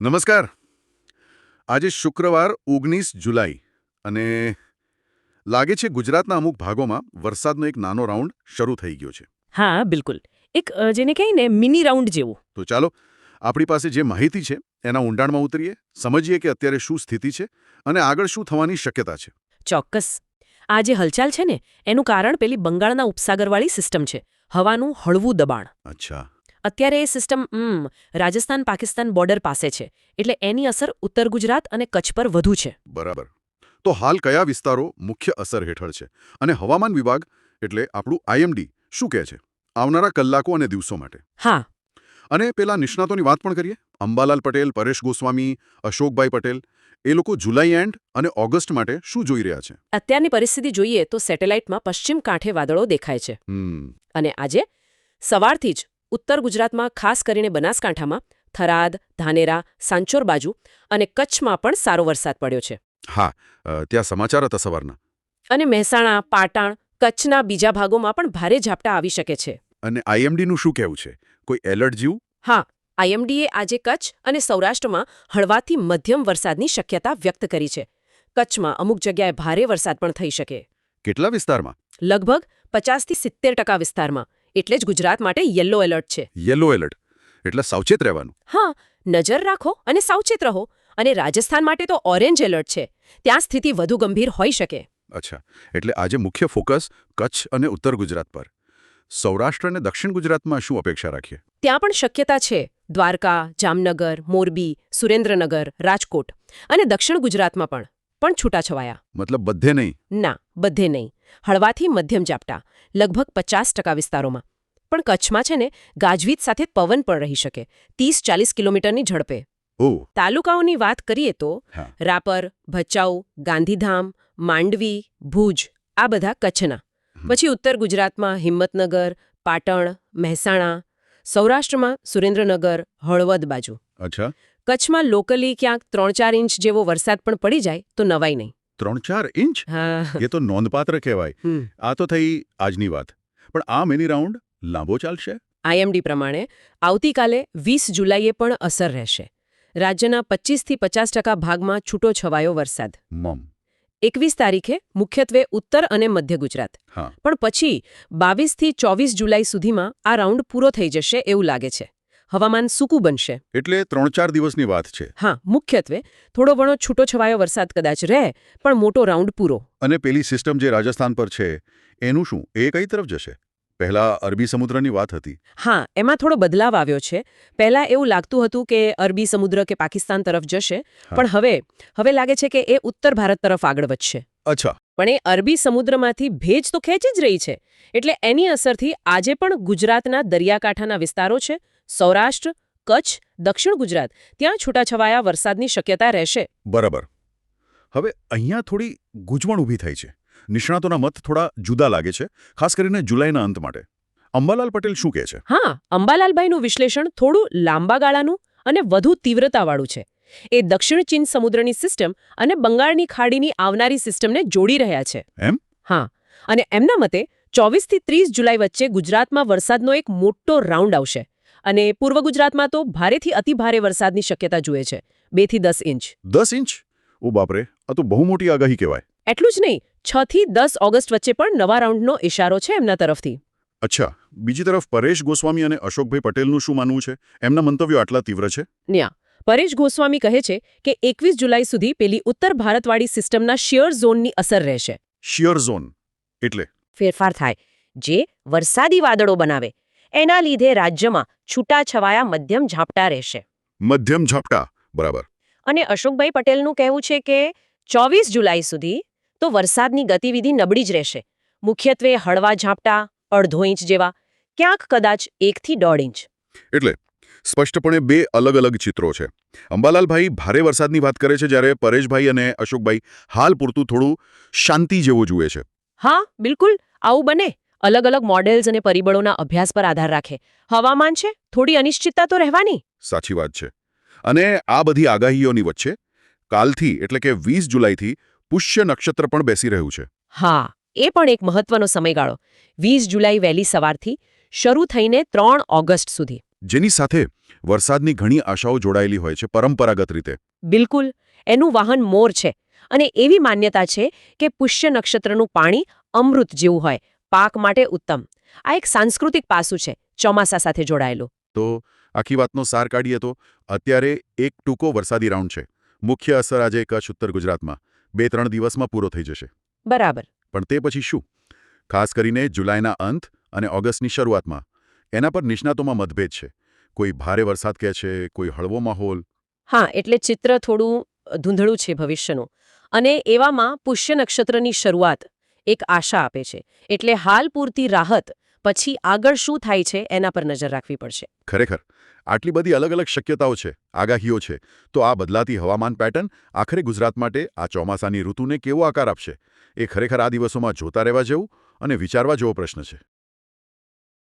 નમસ્કાર. આજે શુક્રવાર 19 જુલાઈ અને લાગે છે ગુજરાતના અમુક ભાગોમાં વરસાદનો એક નાનો રાઉન્ડ શરૂ થઈ ગયો છે. હા બિલકુલ. જેને કહીએ ને મિની રાઉન્ડ જેવું. તો ચાલો આપણી પાસે જે માહિતી છે એના ઊંડાણમાં ઉતરીએ, સમજીએ કે અત્યારે શું સ્થિતિ છે અને આગળ શું થવાની શક્યતા છે. ચોક્કસ. આ જે હલચાલ છે ને એનું કારણ પેલી બંગાળના ઉપસાગરવાળી સિસ્ટમ છે, હવાનું હળવું દબાણ. અચ્છા. અત્યારે એ સિસ્ટમ રાજસ્થાન પાકિસ્તાન બોર્ડર પાસે છે, એટલે એની અસર ઉત્તર ગુજરાત અને કચ્છ પર વધુ છે. બરાબર. તો હાલ કયા વિસ્તારો મુખ્ય અસર હેઠળ છે અને હવામાન વિભાગ એટલે આપણું આઈએમડી શું કહે છે આવનારા કલાકો અને દિવસો માટે? હા. અને પેલા નિષ્ણાતોની વાત પણ કરીએ. અંબાલાલ પટેલ, પરેશ ગોસ્વામી, અશોકભાઈ પટેલ, એ લોકો જુલાઈ એન્ડ અને ઓગસ્ટ માટે શું જોઈ રહ્યા છે? અત્યારની પરિસ્થિતિ જોઈએ તો સેટેલાઇટમાં પશ્ચિમ કાંઠે વાદળો દેખાય છે. અને આજે સવારથી જ ઉત્તર ગુજરાતમાં, ખાસ કરીને બનાસકાંઠામાં, થરાદ, ધાનેરા, સાંચોર બાજુ અને કચ્છમાં પણ સારો વરસાદ પડ્યો છે. હા, ત્યાં સમાચાર હતા સવારના. અને મહેસાણા, પાટણ, કચ્છના બીજા ભાગોમાં પણ ભારે ઝાપટા આવી શકે છે. અને આઈએમડીનું શું કહેવું છે? કોઈ એલર્ટ જેવું? હા, આઈએમડીએ આજે કચ્છ અને સૌરાષ્ટ્રમાં હળવાથી મધ્યમ વરસાદની શક્યતા વ્યક્ત કરી છે. કચ્છમાં અમુક જગ્યાએ ભારે વરસાદ પણ થઈ શકે. કેટલા વિસ્તારમાં? લગભગ 50થી 70% વિસ્તારમાં. એટલે જ ગુજરાત માટે યલો એલર્ટ છે. યલો એલર્ટ એટલે સાવચેત રહેવાનું. હા, નજર રાખો અને સાવચેત રહો. અને રાજસ્થાન માટે તો ઓરેન્જ એલર્ટ છે. ત્યાં સ્થિતિ વધુ ગંભીર હોઈ શકે. અચ્છા, એટલે આજે મુખ્ય ફોકસ કચ્છ અને ઉત્તર ગુજરાત પર. સૌરાષ્ટ્ર અને દક્ષિણ ગુજરાતમાં શું અપેક્ષા રાખીએ? ત્યાં પણ શક્યતા છે. દ્વારકા, જામનગર, મોરબી, સુરેન્દ્રનગર, રાજકોટ અને દક્ષિણ ગુજરાતમાં પણ છૂટાછવાયા. મતલબ બધે નહીં? ના, બધે નહીં. હળવાથી મધ્યમ ઝાપટા, લગભગ 50% વિસ્તારોમાં. પણ કચ્છમાં છે ને ગાજવીજ સાથે પવન પણ રહી શકે, 30-40 કિલોમીટરની ઝડપે. ઓહ. તાલુકાઓની વાત કરીએ તો હા. રાપર, ભચાઉ, ગાંધીધામ, માંડવી, ભુજ આ બધા કચ્છના. પછી ઉત્તર ગુજરાતમાં હિંમતનગર, પાટણ, મહેસાણા. સૌરાષ્ટ્રમાં સુરેન્દ્રનગર, હળવદ બાજુ. અચ્છા. કચ્છમાં લોકલી ક્યાંક 3-4 ઇંચ જેવો વરસાદ પણ પડી જાય તો નવાઈ નહીં. 3-4 ઇંચ? હા. એ તો નોંધપાત્ર કહેવાય. આ તો થઈ આજની વાત. પણ આ મિની રાઉન્ડ લાંબો ચાલશે? આઈએમડી પ્રમાણે આવતીકાલે 20 જુલાઈએ પણ અસર રહેશે. રાજ્યના 25% ભાગમાં છૂટો છવાયો વરસાદ. 21 તારીખે મુખ્યત્વે ઉત્તર અને મધ્ય ગુજરાત. હા. પણ પછી 22થી 24 જુલાઈ સુધીમાં આ રાઉન્ડ પૂરો થઈ જશે એવું લાગે છે. હવામાન સૂકું બનશે. એટલે 3-4 દિવસની વાત છે. હા, મુખ્યત્વે થોડો ઘણો છૂટો છવાયો વરસાદ કદાચ રહે, પણ મોટો રાઉન્ડ પૂરો. અને પેલી સિસ્ટમ જે રાજસ્થાન પર છે એનું શું? એ કઈ તરફ જશે? પહેલા અરબી સમુદ્રની વાત હતી. હા, એમાં થોડો બદલાવ આવ્યો છે. પહેલા એવું લાગતું હતું કે અરબી સમુદ્ર કે પાકિસ્તાન તરફ જશે, પણ હવે લાગે છે કે એ ઉત્તર ભારત તરફ આગળ વધશે. અચ્છા. પણ એ અરબી સમુદ્રમાંથી ભેજ તો ખેંચી જ રહી છે, એટલે એની અસરથી આજે પણ ગુજરાતના દરિયાકાંઠાના વિસ્તારો છે, સૌરાષ્ટ્ર, કચ્છ, દક્ષિણ ગુજરાત, ત્યાં છૂટાછવાયા વરસાદની શક્યતા રહેશે. બરાબર. હવે અહીંયા થોડી ગૂંચવણ ઊભી થઈ છે. નિષ્ણાતોના મત થોડા જુદા લાગે છે, ખાસ કરીને જુલાઈના અંત માટે. અંબાલાલ પટેલ શું કહે છે? હા, અંબાલાલભાઈનું વિશ્લેષણ થોડું લાંબા ગાળાનું અને વધુ તીવ્રતાવાળું છે. એ દક્ષિણ ચીન સમુદ્રની સિસ્ટમ અને બંગાળની ખાડીની આવનારી સિસ્ટમને જોડી રહ્યા છે. એમ? હા, અને એમના મતે 24થી 30 જુલાઈ વચ્ચે ગુજરાતમાં વરસાદનો એક મોટો રાઉન્ડ આવશે. અને પૂર્વ ગુજરાતમાં તો ભારેથી અતિભારે વરસાદની શક્યતા જુએ છે, 2 થી 10 ઇંચ. 10 ઇંચ? ઓ બાપરે, આ તો બહુ મોટી આગાહી કહેવાય. એટલું જ નહીં, 6 થી 10 ઓગસ્ટ વચ્ચે પણ નવા રાઉન્ડનો ઇશારો છે એમના તરફથી. અચ્છા. બીજી તરફ પરેશ ગોસ્વામી અને અશોકભાઈ પટેલનું શું માનવું છે? એમના મંતવ્યો આટલા તીવ્ર છે? ન્યા પરેશ ગોસ્વામી કહે છે કે 21 જુલાઈ સુધી પેલી ઉત્તર ભારતવાળી સિસ્ટમના શિયર ઝોનની અસર રહેશે. શિયર ઝોન એટલે? ફેરફાર થાય જે વરસાદી વાદળો બનાવે, એના લીધે રાજ્યમાં છૂટાછવાયા મધ્યમ ઝાપટા રહેશે. મધ્યમ ઝાપટા, બરાબર. અને અશોકભાઈ પટેલનું કહેવું છે કે 24 જુલાઈ સુધી તો વરસાદની ગતિવિધિ નબળી જ રહેશે. મુખ્યત્વે હળવા ઝાપટા, અડધો ઇંચ જેવા, ક્યાંક કદાચ 1 થી 1.5 ઇંચ. એટલે સ્પષ્ટપણે બે અલગ અલગ ચિત્રો છે. અંબાલાલભાઈ ભારે વરસાદની વાત કરે છે, જ્યારે પરેશભાઈ અને અશોકભાઈ હાલ પૂરતું થોડું શાંતિ જેવું જુએ છે. હા, બિલકુલ આવું બને. અલગ અલગ મોડેલ્સ અને પરિબળોના અભ્યાસ પર આધાર રાખે. હવામાન છે, થોડી અનિશ્ચિતતા તો રહેવાની. સાચી વાત છે. અને આ બધી આગાહીઓની વચ્ચે કાલથી એટલે કે 20 જુલાઈથી પુષ્ય નક્ષત્ર પણ બેસી રહ્યું છે. હા, એ પણ એક મહત્વનો સમયગાળો. 20 જુલાઈ વહેલી સવારથી શરૂ થઈને 3 ઓગસ્ટ સુધી. જેની સાથે વરસાદની ઘણી આશાઓ જોડાયેલી હોય છે પરંપરાગત રીતે. બિલકુલ. એનું વાહન મોર છે અને એવી માન્યતા છે કે પુષ્ય નક્ષત્રનું પાણી અમૃત જેવું હોય, પાક માટે ઉત્તમ. આ એક સાંસ્કૃતિક પાસું છે ચોમાસા સાથે જોડાયેલું. તો આખી વાતનો સાર કાઢીએ તો અત્યારે એક ટૂંકો વરસાદી રાઉન્ડ છે. મુખ્ય અસર આજે કચ્છ ઉત્તર ગુજરાતમાં 2-3 દિવસમાં પૂરો થઈ જશે. બરાબર. પણ તે પછી શું? ખાસ કરીને જુલાઈના અંત અને ઓગસ્ટની શરૂઆતમાં એના પર નિષ્ણાતોમાં મતભેદ છે. કોઈ ભારે વરસાદ કહે છે, કોઈ હળવો માહોલ. હા, એટલે ચિત્ર થોડું ધૂંધળું છે ભવિષ્યનું. અને એવામાં પુષ્ય નક્ષત્રની શરૂઆત એક આશા આપે છે. એટલે હાલ પૂરતી રાહત, પછી આગળ શું થાય છે એના પર નજર રાખવી પડશે. ખરેખર આટલી બધી અલગ અલગ શક્યતાઓ છે, આગાહીઓ છે, તો આ બદલાતી હવામાન પેટર્ન આખરે ગુજરાત માટે આ ચોમાસાની ઋતુને કેવો આકાર આપશે? એ ખરેખર આ દિવસોમાં જોતા રહેવા જેવું અને વિચારવા જેવો પ્રશ્ન છે.